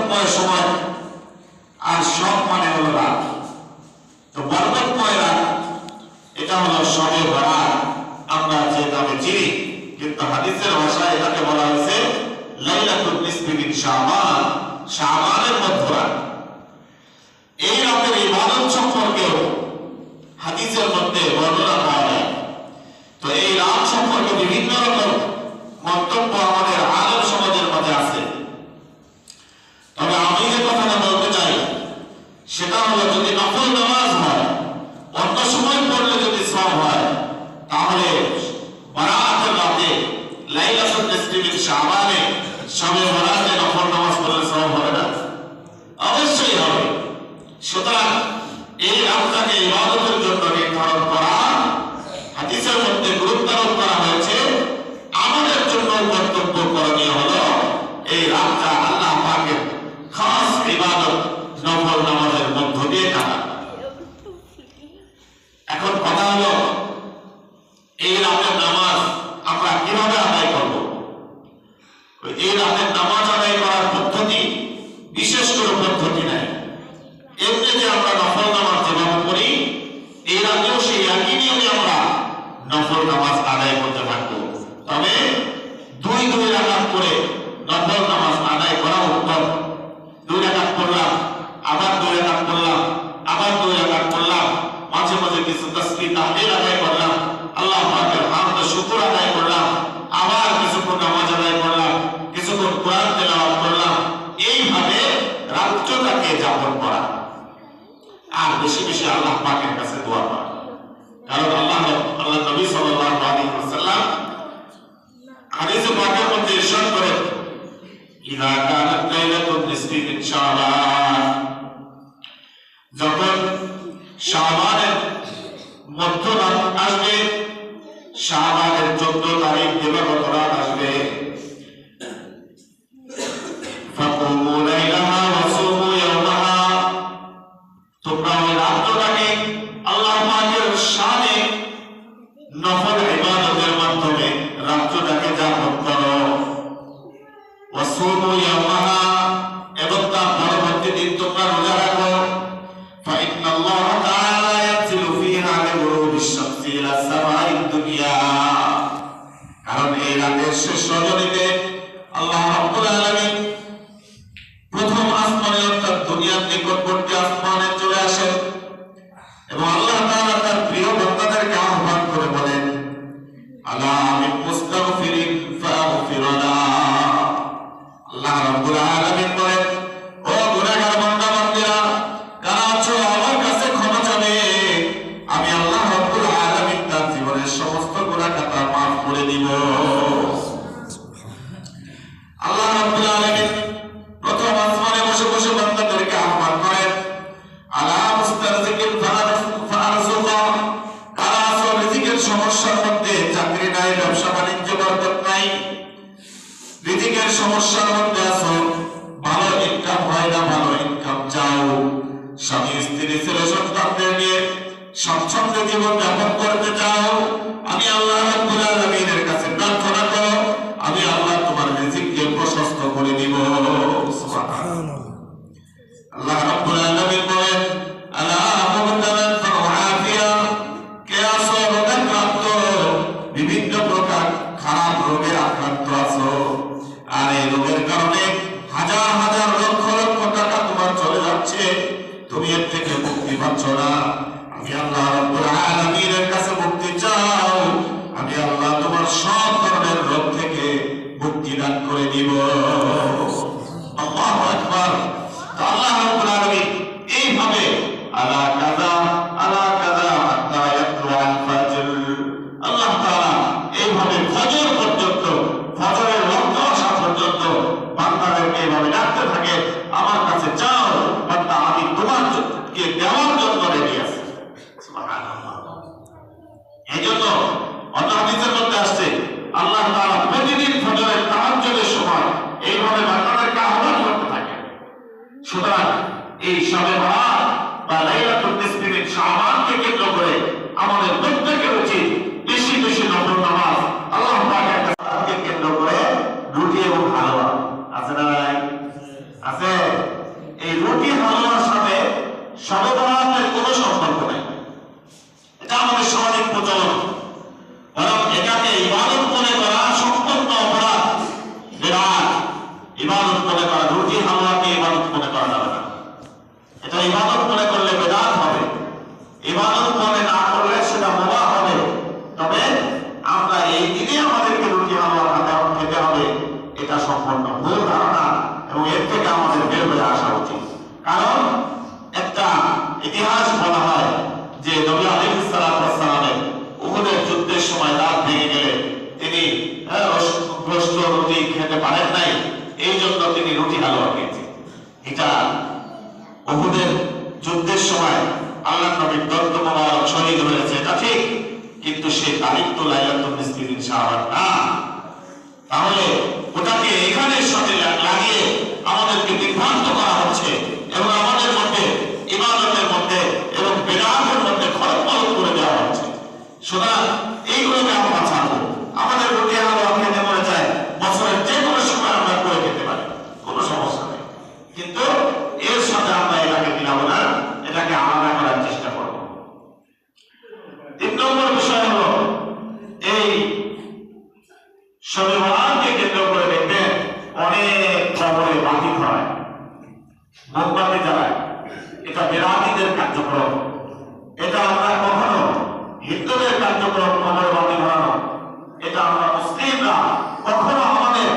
বরকতময় সময়, আর সব মানে হলো রাত। তো বরকতময় রাত এটা হলো শবে বরাত, আমরা যে নামে চিনি, কিন্তু হাদিসের ভাষায় এটাকে বলা হয়েছে লাইলাতুন নিসফি মিন শাবান, শাবানের মধ্যরাত। এই রাতের ইবাদত সম্পর্কেও হাদিসের মধ্যে বর্ণনা পাওয়া যায়। তো এই রাত সম্পর্কে বিভিন্ন রকম মন্তব্য আমাদের আলেম সমাজের মধ্যে আছে। তবে আমি যে কথাটা বলতে চাই সেটা হলো, যদি নফল নামাজ হয়, অন্য সময় পড়লে যদি সওয়াব হয়, তাহলে বরাতের রাতে লাইলাতুন নিসফি মিন শাবানে শবে বরাতে নফল নামাজ পড়লে সওয়াব হবে না? অবশ্যই হবে। সুতরাং এই রাতটাকে ইবাদতের জন্য নির্ধারণ করা, হাদিসের মধ্যে গুরুত্ব আরোপ করা হয়েছে। আমাদের জন্য কর্তব্য করণীয় হলো এই রাতটা আল্লাহ পাকের খাস ইবাদত নফল নামাজের মধ্য দিয়ে কাটানো। এখন কথা হলো, এই রাতের নামাজ আমরা কিভাবে আদায় করব? এই রাতের নামাজ আদায় করার পদ্ধতি বিশেষ কোনো পদ্ধতি নাই। এমনি যে আমরা নফল নামাজ যেভাবে পড়ি, এই রাতেও সেই একই নিয়মে আমরা নফল নামাজ আদায় করতে পারবো। তবে দুই রাকাত করে নফল নামাজ আদায় করা উত্তম। 2 রাকাত পড়লাম, আবার 2 রাকাত পড়লাম, আবার 2 রাকাত পড়লাম, মাঝে মাঝে কিছু তাসবিহ তাহলিল আদায় করলাম, আল্লাহ পাকের হামদ শুকর আদায় করলাম, আবার কিছুক্ষণ নামাজ আদায় করলাম, কিছুক্ষণ কোরআন তেলাওয়াত করলাম। এইভাবে রাতটাকে যাপন করা, আর বেশি বেশি আল্লাহ পাকের কাছে দোয়া করা। কারণ আল্লাহ নবী সাল্লাল্লাহু আলাইহি ওয়াসাল্লাম হাদিসে পাকের মধ্যে ইরশাদ করেন, ইযা কানাত লাইলাতুন নিসফি মিন শাবান, যখন শাবানের মধ্যরাত আসবে, শাবানের 14 তারিখ দিবাগত রাত আসবে, ফাকুমু লাইলাহা ওয়া সুমু ইয়াওমাহা, তোমরা ওই রাতটাকে আল্লাহ পাকের শানে নফল ইবাদতের মাধ্যমে রাতটাকে যাপন করো। ওয়া সুমু ইয়াওমাহা, এবং তার পরবর্তী দিন তোমরা রোজা রাখো। ফা ইন্নাল্লাহা তাআলা ইয়ানজিলু ফীহা লিগুরুবিশ শামসি ইলা সামাইদ দুনিয়া, কারণ এই রাতের শেষ রজনীতে আল্লাহ রাব্বুল আলামিন প্রথম আসমানে অর্থাৎ দুনিয়ার নিকটবর্তী আসমানে চলে আসেন, এবং আল্লাহ তাআলা তার প্রিয় বান্দাদেরকে আহ্বান করে বলেন, আলা মিন মুস্তাগফিরিন ফাগফির লাহু। আল্লাহ রাব্বুল আলামিন বলেন, ও গুনাহগার বান্দা বান্দিরা, কারা আছো আমার কাছে ক্ষমা চাবে, আমি আল্লাহ রাব্বুল আলামিন তার জীবনের সমস্ত গুনাহ খাতা মাফ করে দিব। আল্লাহ রাব্বুল আলামিন প্রথম আসমানে বসে বসে বান্দাদেরকে আহ্বান করেন, আলা মুস্তারজিকিন ফারজুকা, কারা আছো রিজিকের সমস্যার মধ্যে, চাকরি নাই, ব্যবসা বাণিজ্য বরকত নাই, রিজিকের সমস্যার মধ্যে আছো, ভালো ইনকাম হয় না, ভালো ইনকাম চাও, স্বামী স্ত্রী ছেলে সন্তানদের নিয়ে স্বচ্ছন্দে জীবন যাপন করতে চাও, আমি আল্লাহ রাব্বুল আলামিনের কাছে প্রার্থনা করো, আমি আল্লাহ তোমার রিজিককে প্রশস্ত করে দিব। সুবহানাল্লাহ। আল্লাহ রাব্বুল আলামিন বলেন, আলা মুবতালান ফাআফিয়া, কে আছো রোগাক্রান্ত, বিভিন্ন প্রকার খারাপ রোগে আক্রান্ত আছো, আর এই রোগের কারণে হাজার হাজার লক্ষ লক্ষ টাকা তোমার চলে যাচ্ছে, তুমি এর থেকে মুক্তি পাচ্ছ না, আমি আল্লাহ রাব্বুল আলামিনের কাছে মুক্তি চাও, আমি আল্লাহ তোমার সব ধরনের রোগ থেকে মুক্তি দান করে দিব। আল্লাহু আকবার। আল্লাহ রাব্বুল আলামিন এইভাবে আলা কাযা হাত্তা ইয়াতলুআল ফাজর, আল্লাহ তাআলা এইভাবে ফজর পর্যন্ত, ফজরের রক্ত আসা পর্যন্ত বান্দাদেরকে এইভাবে ডাকতে থাকে, আমার কাছে চাও বান্দা, আমি তোমাকে দেওয়ার জন্য রেডি আছি। সুবহানাল্লাহ। এইজন্য অন্য হাদিসের মধ্যে আসছে, আল্লাহ তাআলা প্রতিদিন ফজরের তাহাজ্জুদের সময় এইভাবে বান্দাদেরকে আহ্বান করতে থাকে। সুতরাং এই শবে বরাত বা লাইলাতুন নিসফি মিন শাবানকে কেন্দ্র করে আমাদের প্রত্যেকের উচিত বেশি বেশি নফল নামাজ, আল্লাহ পাকের কাছে কেন্দ্র করে রুটি এবং হালুয়া। আছে না? আছে। ইবাদত মনে করা, রুটি হালুয়াকে ইবাদত মনে করা যাবে না। এটা ইবাদত মনে করলে বেদাত হবে, ইবাদত মনে না করলে সেটা মুবাহ হবে। তবে আমরা এই দিনে আমাদেরকে রুটি হালুয়া খেতে হবে, এটা সম্পূর্ণ ভুল ধারণা এবং এর থেকে আমাদের বের হয়ে আসা উচিত। কারণ একটা ইতিহাস বলা হয় যে নবী আলাইহিস সালামের উহুদের যুদ্ধের সময় দাঁত ভেঙে গেলে তিনি গোশত রুটি খেতে পারেন নাই, এই জন্য তিনি রুটি হালুয়া খেয়েছেন। এটা উহুদের যুদ্ধের সময় আল্লাহর নবীর দন্ত মোবারক শহীদ হয়েছে, এটা ঠিক, কিন্তু সেই তারিখ তো লাইলাতুল নিসফির শাহবান না। তাহলে ওটাকে এখানের সাথে লাগিয়ে আমাদেরকে বিভ্রান্ত করা হচ্ছে এবং আমাদের মধ্যে ইবাদতের মধ্যে এবং বেদাতের মধ্যে খলল করে দেওয়া হচ্ছে। সুতরাং এইগুলোকে আমরা ছাড়বো। আমাদের রুটি হালুয়া খেতে মনে চায়, বছরের যে কোনো সময় আমরা করে খেতে পারি, কোনো সমস্যা নেই, কিন্তু এর সাথে আমরা এটাকে মিলাবো না, এটাকে আলাদা করার চেষ্টা করব। 3 নম্বর বিষয় হলো এই শবে বরাতকে কেন্দ্র করে দেখবেন অনেক কবরে বাতি হয়, মোমবাতি জ্বালায়। এটা বেদাতীদের কার্যক্রম। এটা আমরা কখনো হিন্দুদের কার্যক্রম কবরে বাতি ধরানো, এটা আমরা মুসলিমরা কখনো আমাদের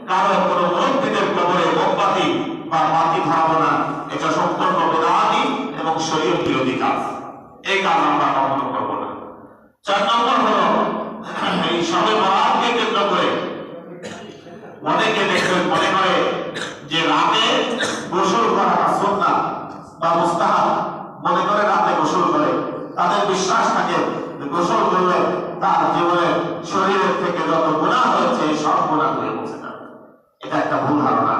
কারো কোনো মুরব্বীদের কবরে মোমবাতি বা বাতি ধরাবো না। এটা সম্পূর্ণ বেদাতী এবং শরীয়ত বিরোধী কাজ, এই কাজ আমরা কখনো করবো না। 4 নম্বর হলো এই শবে বরাতকে কেন্দ্র করে অনেকে দেখবেন মনে করে যে রাতে গোসল করাটা সুন্নাত বা মুস্তাহাব, মনে করে রাতে গোসল করে। তাদের বিশ্বাস থাকে যে গোসল করলে তার জীবনে শরীরের থেকে যত গুনাহ হয়েছে এই সব গুনাহ ধুয়ে মুছে যাবে। এটা একটা ভুল ধারণা।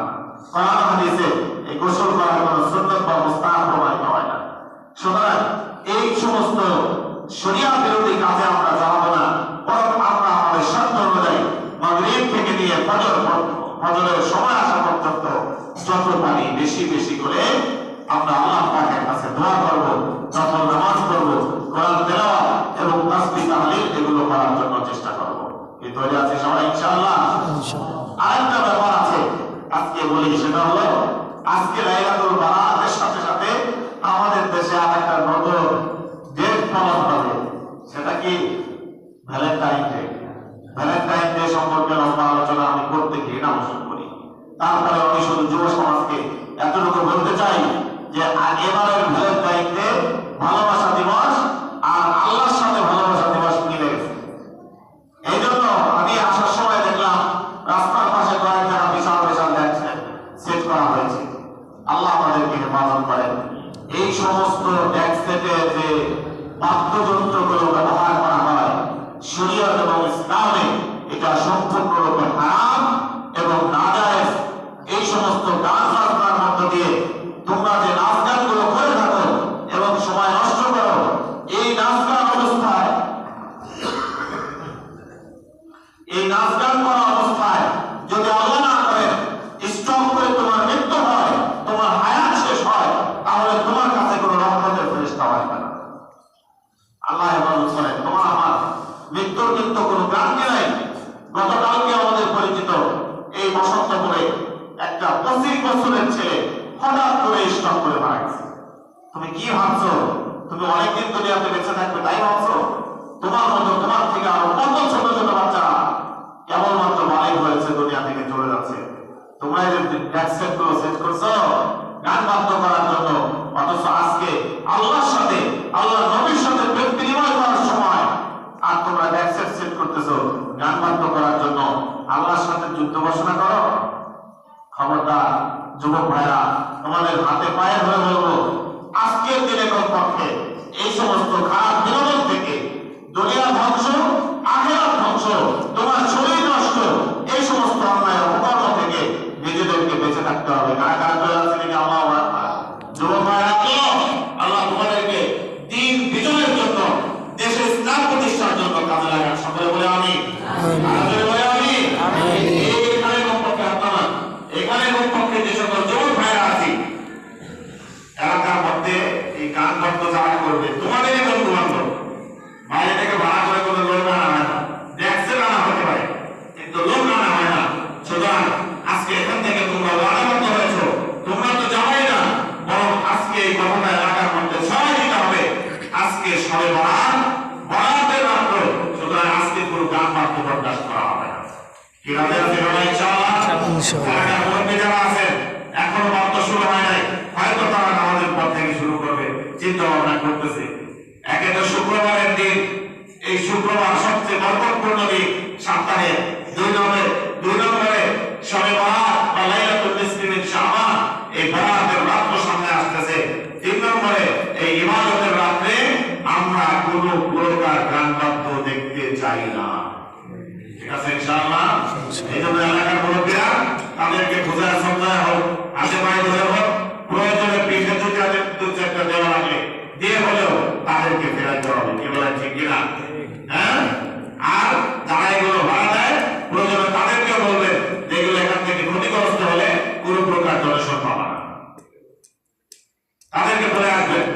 কোরআন হাদিসে এই গোসল করার কোনো সুন্নাত বা মুস্তাহাব প্রমাণিত হয় না। সুতরাং এই সমস্ত শরিয়াত বিরোধী কাজে আমরা যাবো না, বরং আমরা আমাদের শর্ত অনুযায়ী মাগরিব থেকে নিয়ে ফজরের সময় আসা পর্যন্ত যত পারি বেশি বেশি করে আমরা আল্লাহ পাকের কাছে দোয়া করব, নফল নামাজ পড়ব, কোরআন তেলাওয়াত এবং তাসবিহ তাহলিল এগুলো করার জন্য চেষ্টা করব। কি তৈরি আছে সবাই ইনশাআল্লাহ? আরেকটা ব্যাপার আছে আজকে বলি, সেটা হলো আজকে লাইলাতুল বারাতের সাথে সাথে আমাদের দেশে আরেকটা নতুন ডেট পালন হবে, সেটা কি ভ্যালেন্টাইন ডে। ভ্যালেন্টাইন ডে সম্পর্কে লম্বা আলোচনা আমি করতে গিয়ে না পোষণ করি। তারপরে আমি শুধু যুব সমাজকে এতটুকু বলতে চাই যে এবারের ভ্যালেন্টাইন ডে ভালোবাসা দিবস আর আল্লাহর সাথে ভালোবাসা দিবস মিলে গেছে। এই জন্য আমি আসার সময় দেখলাম রাস্তার পাশে কয়েক জায়গা বিশাল বিশাল সেট করা হয়েছে। আল্লাহ আমাদেরকে হেফাজত করেন। এই সমস্ত ডেস্ক সেটে যে বাদ্যযন্ত্রগুলো ব্যবহার করা হয় শরীয়ত এবং ইসলামে এটা সম্পূর্ণরূপে হারাম এবং নাজায়েজ। এই সমস্ত গান বাজনার মধ্য দিয়ে তোমরা যে নাচ গানগুলো করে থাকো এবং সময় নষ্ট করো, এই নাচ গান অবস্থায় করা অবস্থায় যদি আল্লাহ না করেন স্টপ করে তোমার মৃত্যু হয়, তোমার হায়াত শেষ হয়, তাহলে তোমার কাছে কোনো রহমতের ফেরেশতা আসবে না। আল্লাহ হেফাজত করেন। তোমার আমার মৃত্যুর কিন্তু কোনো গ্যারান্টি নাই। গতকালকে আমাদের পরিচিত এই বসন্তপুরে একটা 25 বছরের ছেলে হঠাৎ করে স্ট্রোক করে মারা গেছে। তুমি কি ভাবছো তুমি অনেকদিন দুনিয়াতে বেঁচে থাকবে তাই ভাবছো? তোমার মতো তোমার থেকে আরো কত ছোট ছোট বাচ্চারা কেবলমাত্র বালিক হয়েছে দুনিয়া থেকে চলে যাচ্ছে। তোমরা যে ট্যাক্সেট গুলো সেট করছো গান বাধ্য করার জন্য, অথচ আজকে আল্লাহর সাথে আল্লাহর নবীর সাথে প্রেম বিনিময় করার সময় আর তোমরা ট্যাক্সেট সেট করতেছো গান বাধ্য করার জন্য। আল্লাহর সাথে যুদ্ধ ঘোষণা করো। খবরদার যুবক ভাইরা, তোমাদের হাতে পায়ে ধরে বলবো আজকের দিনে কমপক্ষে এই সমস্ত খারাপ বিনোদন থেকে, দুনিয়া ধ্বংস আখিরাত ধ্বংস, তোমার শরীর নষ্ট, এই সমস্ত অন্যায় অপকর্ম থেকে নিজেদেরকে বেঁচে থাকতে হবে। কারা কারা চলে যাচ্ছে নাকি আল্লাহু আকবার। যুবক ভাইরা, আল্লাহ তোমাদেরকে দ্বীন বিজয়ের জন্য, দেশে ইসলাম প্রতিষ্ঠার জন্য কাজে লাগান। সকলে বলে আমিন। এখানে কমপক্ষে যে সকল যুবক ভাইরা আছি এলাকার মধ্যে এই গান বন্ধ যারা করবে তোমাদেরই বন্ধু বান্ধব, বাইরে থেকে ভাড়া করে কোনো লোক আনা হয় না, ট্যাক্সে আনা হতে পারে কিন্তু লোক আনা হয় না। সুতরাং আজকে এখান থেকে তোমরা ইনশাআল্লাহ। এলাকার মুরব্বী যারা আছেন এখনো বন্ধ শুরু হয় নাই, হয়তো তারা নামাজের পর থেকে শুরু করবে, চিন্তা ভাবনা করতেছে। একে তো শুক্রবারের দিন, এই শুক্রবার সবচেয়ে বরকতপূর্ণ দিন সপ্তাহে। দুই নম্বরে শবে বরাত বা লাইলাতুল নিসফি মিন শাবান, এই বরাতের রাত সামনে আসতেছে। 3 নম্বরে এই ইবাদতের রাতে আমরা কোনো প্রকার গান বাদ্য দেখতে চাই না, ঠিক আছে ইনশাআল্লাহ। এই জন্য এলাকার মুরব্বীরা তাদেরকে বোঝায় সমঝায় হোক, হাতে পায়ে ধরে হোক, প্রয়োজনে পিঠে দু চারটা দেওয়া লাগলে দিয়ে হলেও তাদেরকে ফেরাতে হবে, কি বলেন ঠিক কিনা? হ্যাঁ, আর যারা এগুলো ভাড়া দেয় প্রয়োজনে তাদেরকেও বলবেন যেগুলো এখান থেকে ক্ষতিগ্রস্ত হলে কোনো প্রকার ডোনেশন পাবে না। তাদেরকে বলে আসবেন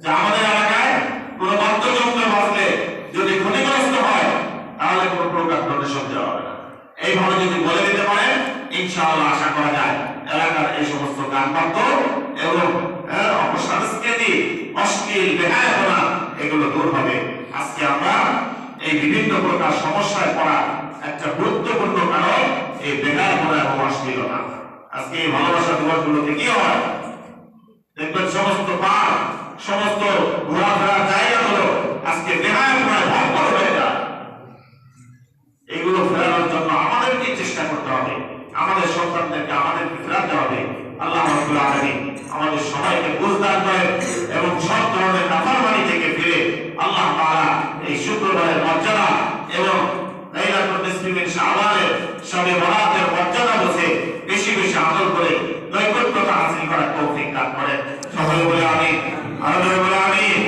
যে আমাদের এলাকায় কোনো বাদ্যযন্ত্র বাজলে যদি ক্ষতিগ্রস্ত হয় তাহলে কোনো প্রকার ডোনেশন দেওয়া হবে না। এইভাবে যদি বলে দিতে পারেন ইনশাআল্লাহ আশা করা যায় এলাকার এই সমস্ত গান বাদ্য এবং অপসংস্কৃতি, অশ্লীল বেহায়াপনা এগুলো দূর হবে। আজকে আমরা এই বিভিন্ন প্রকার সমস্যায় পড়া একটা গুরুত্বপূর্ণ কারণ এই বেহায়াপনা এবং অশ্লীলতা। আজকে এই ভালোবাসা দিবসগুলোতে কি হয় দেখবেন, সমস্ত পার্ক, সমস্ত ঘোরাফেরার জায়গাগুলো আজকে বেহায়াপনায় ভরপুর হয়ে যায়। এগুলো ফেরানোর জন্য আমাদেরকে চেষ্টা করতে হবে, আমাদের সন্তানদেরকে আমাদেরকে ফেরাতে হবে। আল্লাহ রাব্বুল আলামিন আমাদের সবাইকে বুঝদার করেন এবং সব ধরনের নাফরমানি থেকে ফিরে আল্লাহ তাআলা এই শুক্রবারের মর্যাদা এবং লাইলাতুল নিসফি মিন শাবানের শবে বরাতের মর্যাদা বুঝে বেশি বেশি আমল করে নৈকট্যতা হাসিল করার তৌফিক দান করেন। সকলে বলে আমিন, আরো বলে আমিন।